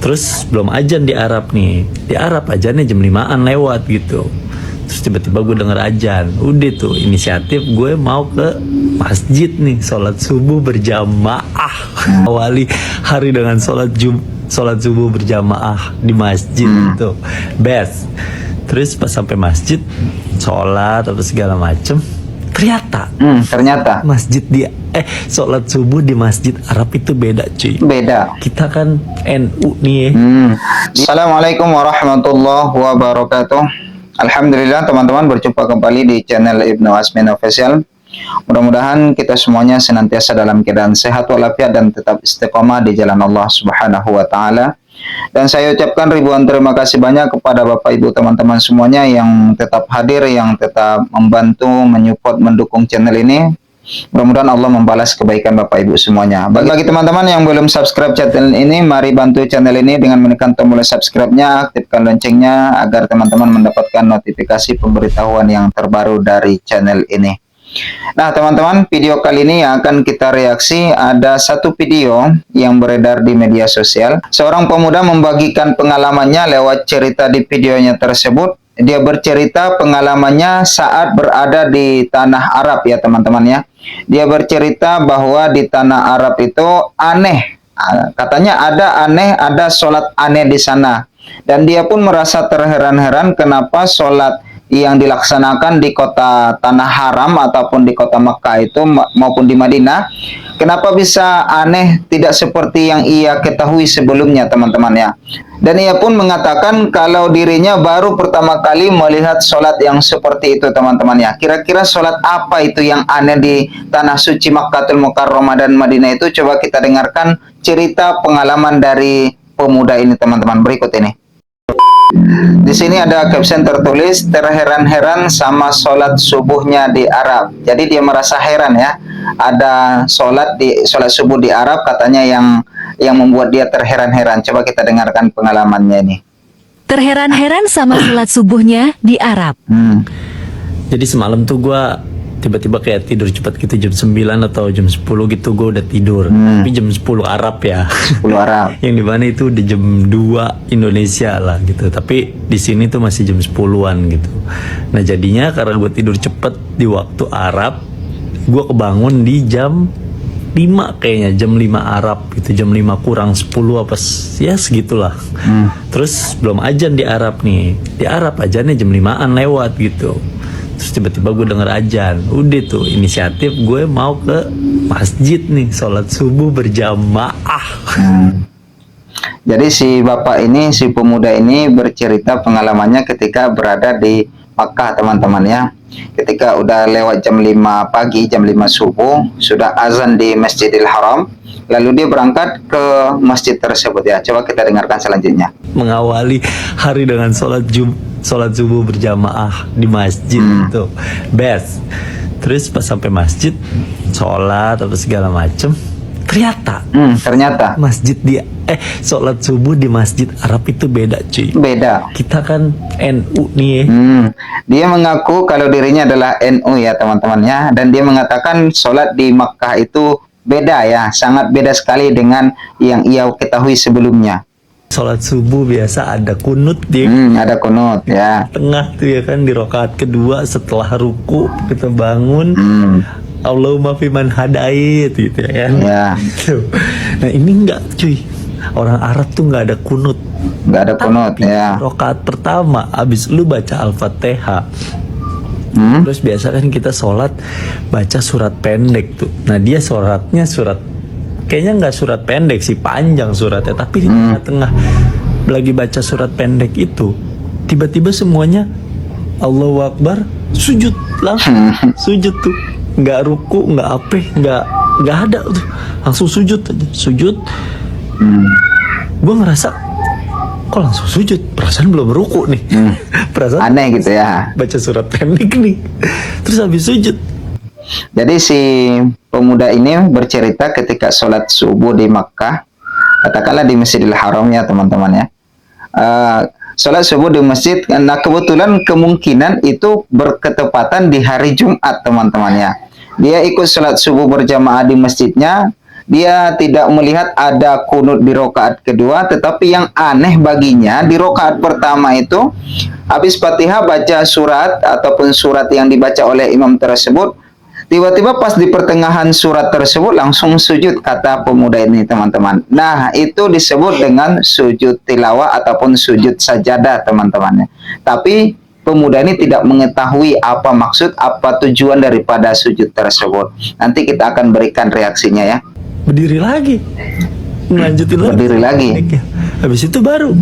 Terus belum ajan di Arab nih. Di Arab ajannya jam 5-an lewat gitu. Terus tiba-tiba gue denger ajan. Udah tuh inisiatif gue mau ke masjid nih, sholat subuh berjamaah. Awali hari dengan sholat subuh berjamaah di masjid itu best. Terus pas sampai masjid, sholat atau segala macem, ternyata masjid sholat subuh di masjid Arab itu beda cuy. Beda. Kita kan NU nih ya. Assalamualaikum warahmatullahi wabarakatuh. Alhamdulillah teman-teman, berjumpa kembali di channel Ibnu Asmin Official. Mudah-mudahan kita semuanya senantiasa dalam keadaan sehat walafiat dan tetap istiqomah di jalan Allah Subhanahu wa taala. Dan saya ucapkan ribuan terima kasih banyak kepada Bapak Ibu teman-teman semuanya yang tetap hadir, yang tetap membantu, menyupport, mendukung channel ini. Mudah-mudahan Allah membalas kebaikan Bapak Ibu semuanya. Bagi teman-teman yang belum subscribe channel ini, mari bantu channel ini dengan menekan tombol subscribe-nya, aktifkan loncengnya agar teman-teman mendapatkan notifikasi pemberitahuan yang terbaru dari channel ini. Nah teman-teman, video kali ini yang akan kita reaksi, ada satu video yang beredar di media sosial. Seorang pemuda membagikan pengalamannya lewat cerita di videonya tersebut. Dia bercerita pengalamannya saat berada di tanah Arab ya teman-teman ya. Dia bercerita bahwa di tanah Arab itu aneh. Katanya ada sholat aneh di sana. Dan dia pun merasa terheran-heran kenapa sholat yang dilaksanakan di kota tanah haram ataupun di kota Mekah itu maupun di Madinah, kenapa bisa aneh, tidak seperti yang ia ketahui sebelumnya teman-teman ya. Dan ia pun mengatakan kalau dirinya baru pertama kali melihat sholat yang seperti itu teman-teman ya. Kira-kira sholat apa itu yang aneh di tanah suci Makkatul Mukarramah dan Madinah itu? Coba kita dengarkan cerita pengalaman dari pemuda ini teman-teman, berikut ini. Di sini ada caption tertulis, terheran-heran sama sholat subuhnya di Arab. Jadi dia merasa heran ya, ada sholat subuh di Arab katanya yang membuat dia terheran-heran. Coba kita dengarkan pengalamannya ini. Terheran-heran sama sholat subuhnya di Arab. Jadi semalam tuh gue tiba-tiba kayak tidur cepat gitu, jam 9 atau jam 10 gitu gue udah tidur. Tapi jam 10 Arab ya. 10 Arab. Yang dimana itu udah jam 2 Indonesia lah gitu. Tapi di sini tuh masih jam 10-an gitu. Nah jadinya karena gue tidur cepet di waktu Arab, gue kebangun di jam 5 kayaknya, jam 5 Arab gitu, jam 5 kurang 10 apa ya segitulah. Terus belum ajan di Arab nih. Di Arab ajannya jam 5-an lewat gitu. Terus tiba-tiba gue denger ajan. Udah tuh inisiatif gue mau ke masjid nih, sholat subuh berjamaah. Jadi si bapak ini, si pemuda ini bercerita pengalamannya ketika berada di Makkah teman-teman ya. Ketika udah lewat jam 5 pagi, jam 5 subuh, sudah azan di Masjidil Haram. Lalu dia berangkat ke masjid tersebut ya. Coba kita dengarkan selanjutnya. Mengawali hari dengan sholat subuh berjamaah di masjid itu best. Terus pas sampai masjid, sholat atau segala macem, ternyata masjid sholat subuh di masjid Arab itu beda cuy. Beda. Kita kan NU nih ya. Dia mengaku kalau dirinya adalah NU ya teman-teman ya. Dan dia mengatakan sholat di Makkah itu beda ya, sangat beda sekali dengan yang ia ketahui sebelumnya. Sholat subuh biasa ada kunut dia. Ada kunut ya. Tengah tuh ya kan, di rakaat kedua setelah ruku kita bangun. Allahumma fiman hadait gitu ya kan. Ya. Nah ini enggak cuy. Orang Arab tuh nggak ada kunut. Nggak ada kunut ya. Rakaat pertama abis lu baca Al-Fatihah. Terus biasa kan kita sholat baca surat pendek tuh. Nah dia sholatnya kayaknya nggak surat pendek sih, panjang suratnya. Tapi di tengah-tengah lagi baca surat pendek itu, tiba-tiba semuanya Allahu Akbar, sujud langsung. Sujud tuh, nggak ruku, nggak apa, nggak ada tuh, langsung sujud aja. Sujud. Gue ngerasa kok langsung sujud, perasaan belum ruku nih. Perasaan aneh gitu ya, baca surat pendek nih, terus habis sujud. Jadi si pemuda ini bercerita ketika sholat subuh di Makkah, katakanlah di Masjidil Haram ya teman-teman ya. Sholat subuh di masjid, nah kebetulan kemungkinan itu berketepatan di hari Jumat teman-teman ya. Dia ikut sholat subuh berjamaah di masjidnya. dia tidak melihat ada kunut di rakaat kedua, tetapi yang aneh baginya di rakaat pertama itu habis Fatihah baca surat ataupun surat yang dibaca oleh imam tersebut, tiba-tiba pas di pertengahan surat tersebut langsung sujud, kata pemuda ini teman-teman. Nah, itu disebut dengan sujud tilawah ataupun sujud sajadah teman-teman. Tapi pemuda ini tidak mengetahui apa maksud, apa tujuan daripada sujud tersebut. Nanti kita akan berikan reaksinya ya. Berdiri lagi, ngelanjutin lagi. Berdiri lagi. Habis itu baru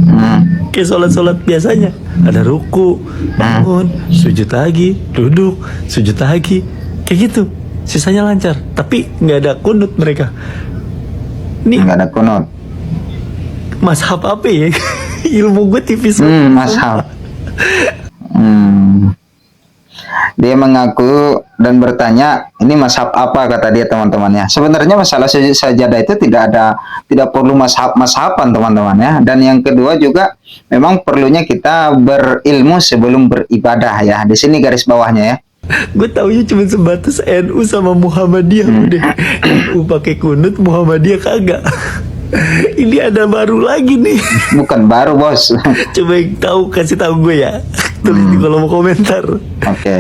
kayak sholat-sholat biasanya, ada ruku, bangun, sujud lagi, duduk, sujud lagi, kayak gitu. Sisanya lancar, tapi nggak ada kunut mereka. Nih Nggak ada kunut. mazhab apa ya? Ilmu gue tipis. Mashab. Dia mengaku dan bertanya, ini mazhab apa, kata dia teman-temannya. Sebenarnya masalah sujud sajadah itu tidak perlu mazhaban teman-teman ya. Dan yang kedua juga memang perlunya kita berilmu sebelum beribadah ya. Di sini garis bawahnya ya. Gue taunya cuma sebatas NU sama Muhammadiyah udah. NU pakai kunut, Muhammadiyah kagak. Ini ada baru lagi nih. Bukan baru bos. Coba yang tahu kasih tahu gue ya. Tulis di kolom komentar. Oke.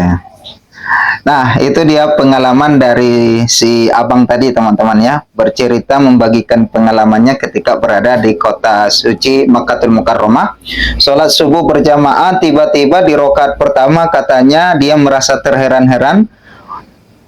Nah, itu dia pengalaman dari si abang tadi teman-teman ya. Bercerita membagikan pengalamannya ketika berada di kota suci Makkatul Mukarramah. Sholat subuh berjamaah, tiba-tiba di rakaat pertama katanya dia merasa terheran-heran.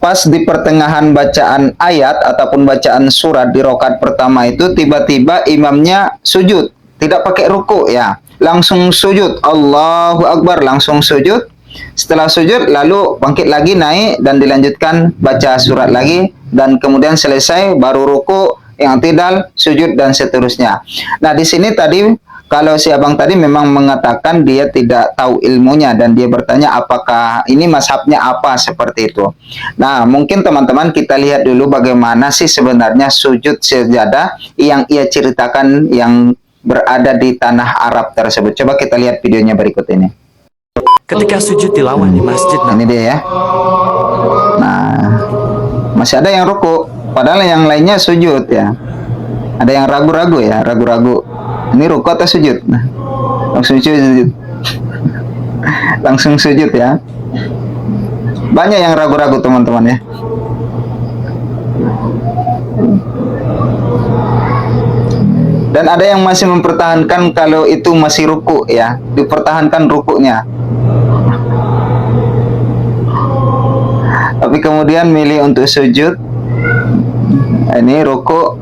Pas di pertengahan bacaan ayat ataupun bacaan surat di rakaat pertama itu, tiba-tiba imamnya sujud. Tidak pakai ruku ya. Langsung sujud. Allahu Akbar, langsung sujud. Setelah sujud lalu bangkit lagi, naik dan dilanjutkan baca surat lagi, dan kemudian selesai baru ruku, yang tidak sujud dan seterusnya. Nah, di sini tadi kalau si abang tadi memang mengatakan dia tidak tahu ilmunya dan dia bertanya apakah ini mazhabnya apa seperti itu. Nah, mungkin teman-teman kita lihat dulu bagaimana sih sebenarnya sujud sajadah yang ia ceritakan yang berada di tanah Arab tersebut. Coba kita lihat videonya berikut ini. Ketika sujud tilawah di masjid, Ini dia ya. Nah, masih ada yang ruku, padahal yang lainnya sujud ya. Ada yang ragu-ragu ya, ragu-ragu. Ini ruku atau sujud? Nah, langsung sujud. Langsung sujud ya. Banyak yang ragu-ragu teman-teman ya. Dan ada yang masih mempertahankan kalau itu masih ruku ya, dipertahankan rukunya. Tapi kemudian milih untuk sujud. Ini ruku,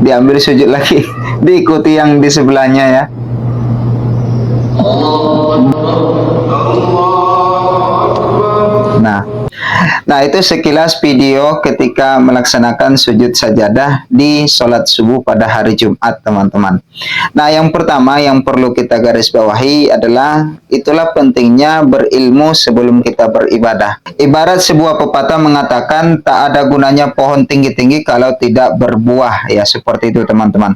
diambil sujud lagi, diikuti yang di sebelahnya ya. Nah, itu sekilas video ketika melaksanakan sujud sajadah di sholat subuh pada hari Jumat, teman-teman. Nah, yang pertama yang perlu kita garis bawahi adalah itulah pentingnya berilmu sebelum kita beribadah. Ibarat sebuah pepatah mengatakan tak ada gunanya pohon tinggi-tinggi kalau tidak berbuah, ya seperti itu teman-teman.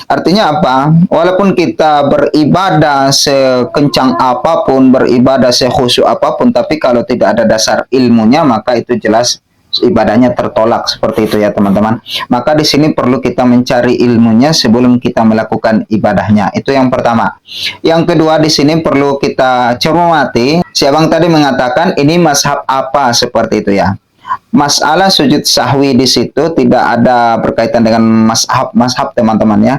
Artinya apa? Walaupun kita beribadah sekencang apapun, beribadah sekhusyuk apapun, tapi kalau tidak ada dasar ilmunya, maka itu jelas ibadahnya tertolak, seperti itu ya teman-teman. Maka di sini perlu kita mencari ilmunya sebelum kita melakukan ibadahnya. Itu yang pertama. Yang kedua, di sini perlu kita cermati. Si abang tadi mengatakan ini mazhab apa, seperti itu ya. Masalah sujud sahwi di situ tidak ada berkaitan dengan mazhab teman-teman ya.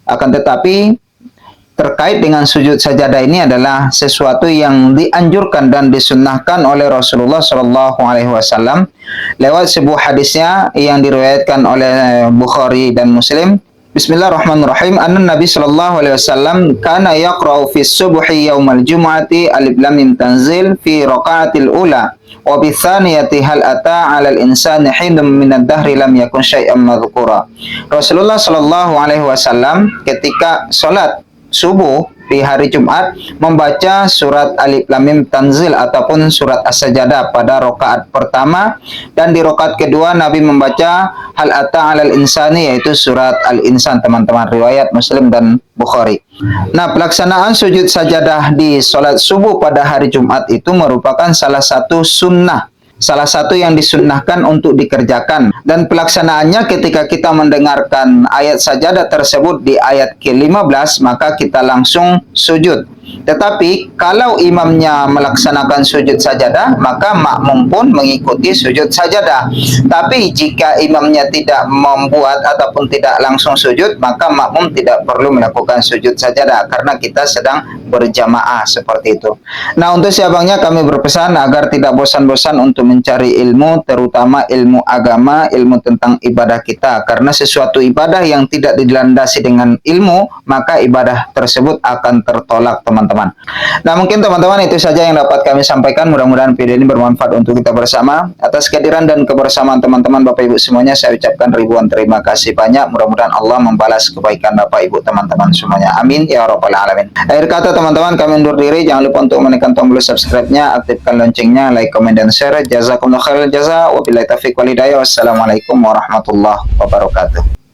Akan tetapi terkait dengan sujud sajadah ini adalah sesuatu yang dianjurkan dan disunnahkan oleh Rasulullah SAW lewat sebuah hadisnya yang diriwayatkan oleh Bukhari dan Muslim. Bismillahirrahmanirrahim. Anna Nabi SAW kana yaqra'u fi subuhi yaumal jum'ati alif lam mim tanzil fi raqa'atil ula wa bi thaniyati hal ata 'alal insani hinum min ad-dahri lam yakun syai'an madhkura. Rasulullah SAW ketika salat subuh di hari Jumat membaca surat Alif Lam Mim Tanzil ataupun surat As-Sajadah pada rakaat pertama, dan di rakaat kedua Nabi membaca Hal Ata 'alal Insani, yaitu surat Al-Insan, teman-teman, riwayat Muslim dan Bukhari. Nah, pelaksanaan sujud sajadah di salat subuh pada hari Jumat itu merupakan salah satu sunnah salah satu yang disunnahkan untuk dikerjakan, dan pelaksanaannya ketika kita mendengarkan ayat sajadah tersebut di ayat ke-15 maka kita langsung sujud. Tetapi kalau imamnya melaksanakan sujud sajadah maka makmum pun mengikuti sujud sajadah. Tapi jika imamnya tidak membuat ataupun tidak langsung sujud maka makmum tidak perlu melakukan sujud sajadah karena kita sedang berjamaah seperti itu. Nah, untuk siabangnya kami berpesan agar tidak bosan-bosan untuk mencari ilmu, terutama ilmu agama, ilmu tentang ibadah kita, karena sesuatu ibadah yang tidak dilandasi dengan ilmu maka ibadah tersebut akan tertolak, teman-teman. Nah, mungkin teman-teman itu saja yang dapat kami sampaikan. Mudah-mudahan video ini bermanfaat untuk kita bersama. Atas kehadiran dan kebersamaan teman-teman Bapak Ibu semuanya saya ucapkan ribuan terima kasih banyak. Mudah-mudahan Allah membalas kebaikan Bapak Ibu teman-teman semuanya. Amin ya rabbal alamin. Akhir kata teman-teman, kami undur diri. Jangan lupa untuk menekan tombol subscribe-nya, aktifkan loncengnya, like, comment, dan share. Jazakumullah khairal jaza. Wabillahi taufiq wal hidayah. Wassalamualaikum warahmatullahi wabarakatuh.